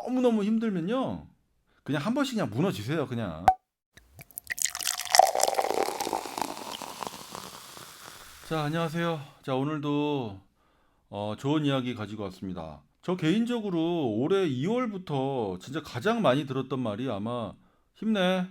너무너무 힘들면요, 그냥 한 번씩 그냥 무너지세요, 그냥. 자, 안녕하세요. 자, 오늘도 좋은 이야기 가지고 왔습니다. 저 개인적으로 올해 2월부터 진짜 가장 많이 들었던 말이 아마 힘내,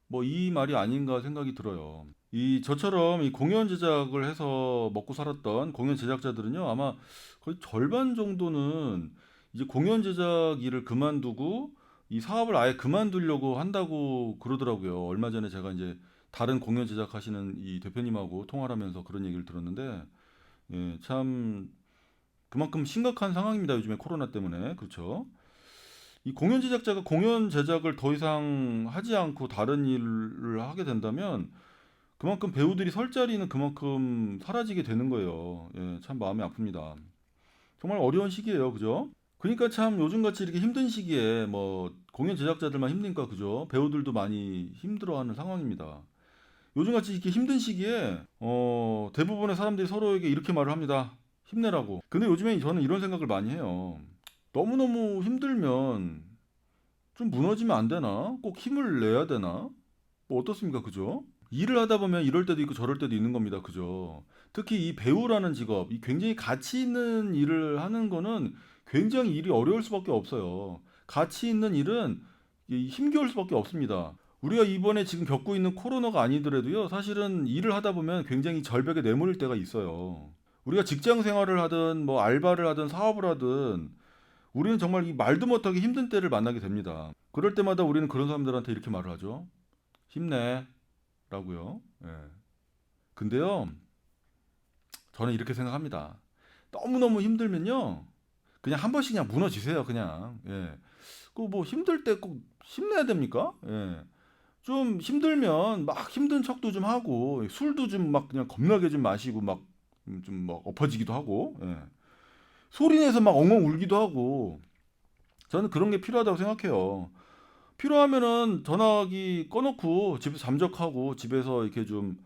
뭐 이 말이 아닌가 생각이 들어요. 이 저처럼 이 공연 제작을 해서 먹고 살았던 공연 제작자들은요, 아마 거의 절반 정도는 이제 공연 제작 일을 그만두고 이 사업을 아예 그만두려고 한다고 그러더라고요. 얼마 전에 제가 이제 다른 공연 제작하시는 이 대표님하고 통화를 하면서 그런 얘기를 들었는데, 예, 참 그만큼 심각한 상황입니다. 요즘에 코로나 때문에. 그렇죠. 이 공연 제작자가 공연 제작을 더 이상 하지 않고 다른 일을 하게 된다면 그만큼 배우들이 설 자리는 그만큼 사라지게 되는 거예요. 예, 참 마음이 아픕니다. 정말 어려운 시기예요. 그죠? 그러니까 참 요즘같이 이렇게 힘든 시기에 뭐 공연 제작자들만 힘드니까 그죠? 배우들도 많이 힘들어하는 상황입니다. 요즘같이 이렇게 힘든 시기에 대부분의 사람들이 서로에게 이렇게 말을 합니다. 힘내라고. 근데 요즘에 저는 이런 생각을 많이 해요. 너무너무 힘들면 좀 무너지면 안 되나? 꼭 힘을 내야 되나? 뭐 어떻습니까? 그죠? 일을 하다 보면 이럴 때도 있고 저럴 때도 있는 겁니다. 그죠? 특히 이 배우라는 직업, 이 굉장히 가치 있는 일을 하는 거는 굉장히 일이 어려울 수밖에 없어요. 가치 있는 일은 힘겨울 수밖에 없습니다. 우리가 이번에 지금 겪고 있는 코로나가 아니더라도요, 사실은 일을 하다 보면 굉장히 절벽에 내몰릴 때가 있어요. 우리가 직장 생활을 하든, 뭐 알바를 하든, 사업을 하든, 우리는 정말 이 말도 못하게 힘든 때를 만나게 됩니다. 그럴 때마다 우리는 그런 사람들한테 이렇게 말을 하죠. 힘내. 라고요. 예. 근데요, 저는 이렇게 생각합니다. 너무너무 힘들면요, 그냥 한 번씩 그냥 무너지세요, 그냥. 예. 그 뭐 힘들 때 꼭 힘내야 됩니까? 예. 좀 힘들면 막 힘든 척도 좀 하고 술도 좀 막 그냥 겁나게 좀 마시고 막 좀 막 엎어지기도 하고, 예. 소리 내서 막 엉엉 울기도 하고, 저는 그런 게 필요하다고 생각해요. 필요하면은 전화기 꺼놓고 집에서 잠적하고 집에서 이렇게 좀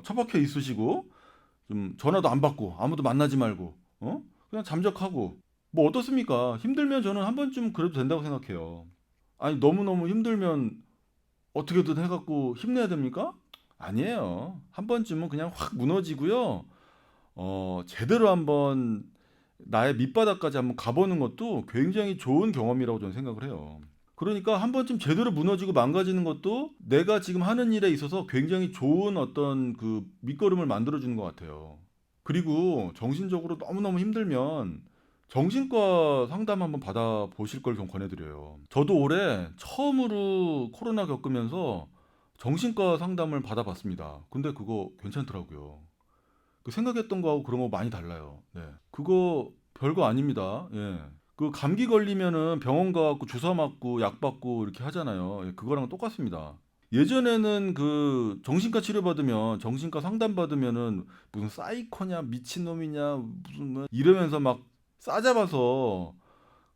처박혀 있으시고 좀 전화도 안 받고 아무도 만나지 말고 그냥 잠적하고 뭐 어떻습니까? 힘들면 저는 한 번쯤 그래도 된다고 생각해요. 아니 너무너무 힘들면 어떻게든 해갖고 힘내야 됩니까? 아니에요. 한 번쯤은 그냥 확 무너지고요. 제대로 한번 나의 밑바닥까지 한번 가보는 것도 굉장히 좋은 경험이라고 저는 생각을 해요. 그러니까 한 번쯤 제대로 무너지고 망가지는 것도 내가 지금 하는 일에 있어서 굉장히 좋은 어떤 그 밑거름을 만들어주는 것 같아요. 그리고 정신적으로 너무너무 힘들면 정신과 상담 한번 받아보실 걸 좀 권해드려요. 저도 올해 처음으로 코로나 겪으면서 정신과 상담을 받아봤습니다. 근데 그거 괜찮더라고요. 그 생각했던 거하고 그런 거 많이 달라요. 네. 그거 별거 아닙니다. 예. 그 감기 걸리면은 병원 가갖고 주사 맞고 약 받고 이렇게 하잖아요. 예, 그거랑 똑같습니다. 예전에는 그 정신과 치료 받으면 정신과 상담 받으면은 무슨 사이코냐 미친놈이냐 무슨 뭐 이러면서 막 싸잡아서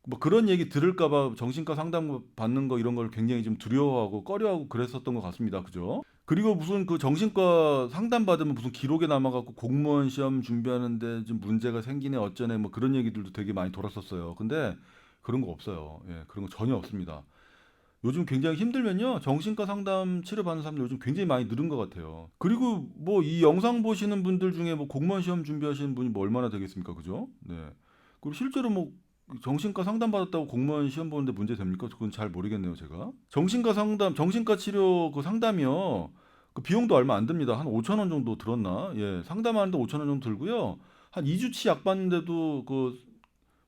뭐 그런 얘기 들을까봐 정신과 상담 받는 거 이런 걸 굉장히 좀 두려워하고 꺼려하고 그랬었던 것 같습니다. 그죠? 그리고 무슨 그 정신과 상담 받으면 무슨 기록에 남아갖고 공무원 시험 준비하는데 좀 문제가 생기네 어쩌네 뭐 그런 얘기들도 되게 많이 돌았었어요. 근데 그런 거 없어요. 예, 그런 거 전혀 없습니다. 요즘 굉장히 힘들면요. 정신과 상담 치료받는 사람들 요즘 굉장히 많이 늘은 것 같아요. 그리고 뭐 이 영상 보시는 분들 중에 뭐 공무원 시험 준비하시는 분이 뭐 얼마나 되겠습니까? 그죠? 네. 그리고 실제로 뭐 정신과 상담 받았다고 공무원 시험 보는데 문제 됩니까? 그건 잘 모르겠네요, 제가. 정신과 상담, 정신과 치료 그 상담이요. 그 비용도 얼마 안 듭니다. 한 5천 원 정도 들었나? 예, 상담하는데 5천 원 정도 들고요. 한 2주치 약 받는데도 그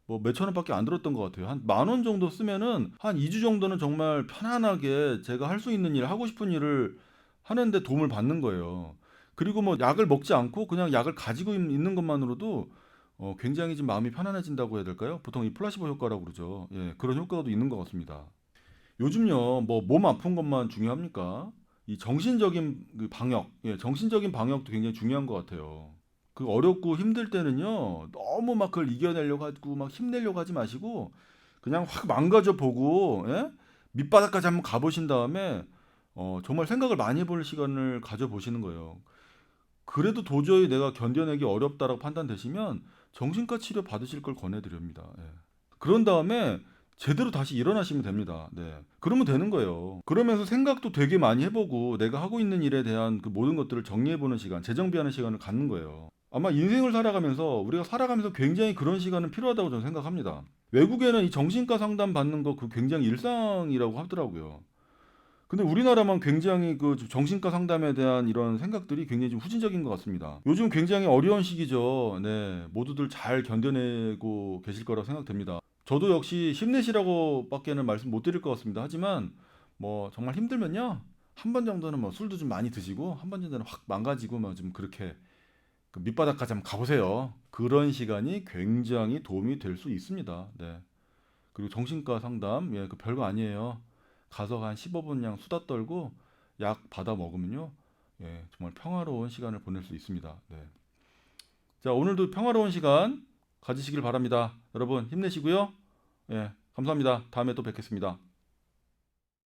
뭐 몇천 원밖에 안 들었던 것 같아요. 한 만 원 정도 쓰면은 한 2주 정도는 정말 편안하게 제가 할 수 있는 일, 하고 싶은 일을 하는데 도움을 받는 거예요. 그리고 뭐 약을 먹지 않고 그냥 약을 가지고 있는 것만으로도 굉장히 좀 마음이 편안해진다고 해야 될까요? 보통 이 플라시보 효과라고 그러죠. 예, 그런 효과도 있는 것 같습니다. 요즘요, 뭐 몸 아픈 것만 중요합니까? 이 정신적인 그 방역, 예, 정신적인 방역도 굉장히 중요한 것 같아요. 그 어렵고 힘들 때는요, 너무 막 그걸 이겨내려고 하고 막 힘내려고 하지 마시고 그냥 확 망가져 보고, 예? 밑바닥까지 한번 가보신 다음에 정말 생각을 많이 해볼 시간을 가져보시는 거예요. 그래도 도저히 내가 견뎌내기 어렵다라고 판단되시면 정신과 치료 받으실 걸 권해드립니다. 예. 그런 다음에 제대로 다시 일어나시면 됩니다. 네. 그러면 되는 거예요. 그러면서 생각도 되게 많이 해보고 내가 하고 있는 일에 대한 그 모든 것들을 정리해보는 시간, 재정비하는 시간을 갖는 거예요. 아마 인생을 살아가면서 우리가 살아가면서 굉장히 그런 시간은 필요하다고 저는 생각합니다. 외국에는 이 정신과 상담 받는 거 그 굉장히 일상이라고 하더라고요. 근데 우리나라만 굉장히 그 정신과 상담에 대한 이런 생각들이 굉장히 좀 후진적인 것 같습니다. 요즘 굉장히 어려운 시기죠. 네, 모두들 잘 견뎌내고 계실 거라고 생각됩니다. 저도 역시 힘내시라고 밖에는 말씀 못 드릴 것 같습니다. 하지만 뭐 정말 힘들면요. 한 번 정도는 뭐 술도 좀 많이 드시고 한 번 정도는 확 망가지고 뭐 좀 그렇게 그 밑바닥까지 한번 가보세요. 그런 시간이 굉장히 도움이 될 수 있습니다. 네. 그리고 정신과 상담, 예, 그 별거 아니에요. 가서 한 15분 그냥 수다 떨고 약 받아 먹으면요. 예, 정말 평화로운 시간을 보낼 수 있습니다. 네. 자, 오늘도 평화로운 시간 가지시길 바랍니다. 여러분 힘내시고요. 예, 감사합니다. 다음에 또 뵙겠습니다.